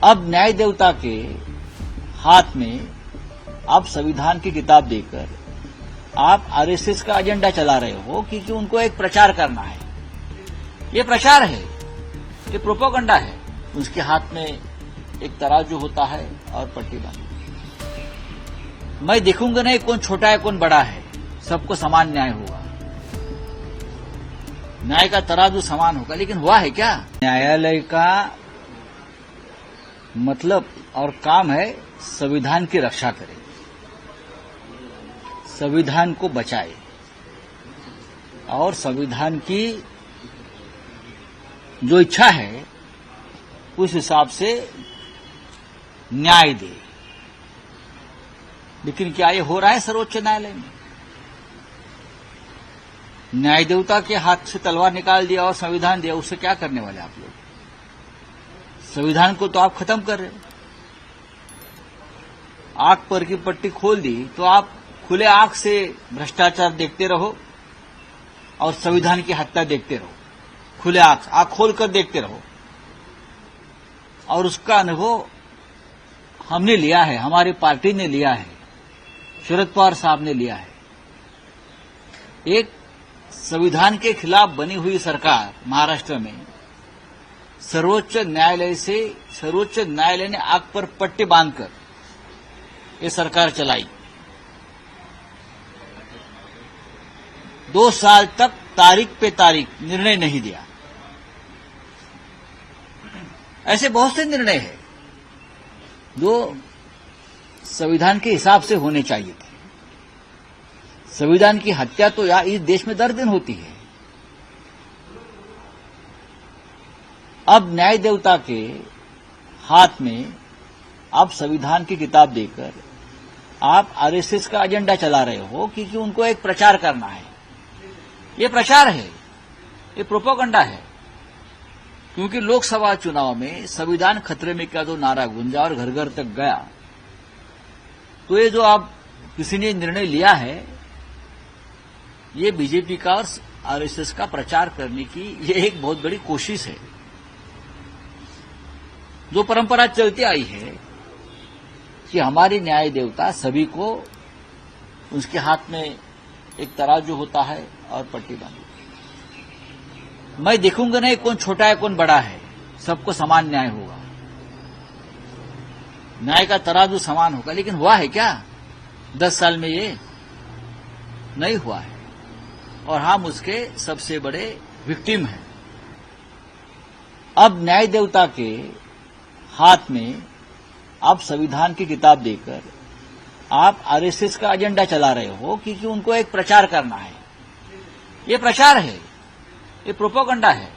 अब न्याय देवता के हाथ में आप संविधान की किताब देकर आप आरएसएस का एजेंडा चला रहे हो क्योंकि उनको एक प्रचार करना है। ये प्रचार है, ये प्रोपेगेंडा है। उसके हाथ में एक तराजू होता है और पट्टी बांधी। मैं देखूंगा नहीं कौन छोटा है कौन बड़ा है, सबको समान न्याय होगा, न्याय का तराजू समान होगा। लेकिन हुआ है क्या? न्यायालय का मतलब और काम है संविधान की रक्षा करे, संविधान को बचाए और संविधान की जो इच्छा है उस हिसाब से न्याय दे। लेकिन क्या ये हो रहा है सर्वोच्च न्यायालय में? न्याय देवता के हाथ से तलवार निकाल दिया और संविधान दिया, उससे क्या करने वाले आप लोग? संविधान को तो आप खत्म कर रहे। आंख पर की पट्टी खोल दी तो आप खुले आंख से भ्रष्टाचार देखते रहो और संविधान की हत्या देखते रहो। खुले आंख खोलकर देखते रहो। और उसका अनुभव हमने लिया है, हमारी पार्टी ने लिया है, शरद पवार साहब ने लिया है। एक संविधान के खिलाफ बनी हुई सरकार महाराष्ट्र में सर्वोच्च न्यायालय ने आंख पर पट्टी बांधकर ये सरकार चलाई। 2 साल तक तारीख पे तारीख निर्णय नहीं दिया। ऐसे बहुत से निर्णय हैं जो संविधान के हिसाब से होने चाहिए थे। संविधान की हत्या तो इस देश में दर दिन होती है। अब न्याय देवता के हाथ में आप संविधान की किताब देकर आप आरएसएस का एजेंडा चला रहे हो क्योंकि उनको एक प्रचार करना है। ये प्रचार है, ये प्रोपेगेंडा है। क्योंकि लोकसभा चुनाव में संविधान खतरे में का जो नारा गूंजा और घर घर तक गया, तो ये जो आप किसी ने निर्णय लिया है, ये बीजेपी का और आरएसएस का प्रचार करने की ये एक बहुत बड़ी कोशिश है। जो परंपरा चलती आई है कि हमारी न्याय देवता सभी को, उसके हाथ में एक तराजू होता है और पट्टी बांधी। मैं देखूंगा नहीं कौन छोटा है कौन बड़ा है, सबको समान न्याय होगा, न्याय का तराजू समान होगा। लेकिन हुआ है क्या? 10 साल में ये नहीं हुआ है और हम उसके सबसे बड़े विक्टिम हैं। अब न्याय देवता के हाथ में आप संविधान की किताब देकर आप आरएसएस का एजेंडा चला रहे हो क्योंकि उनको एक प्रचार करना है। ये प्रचार है, ये प्रोपेगेंडा है।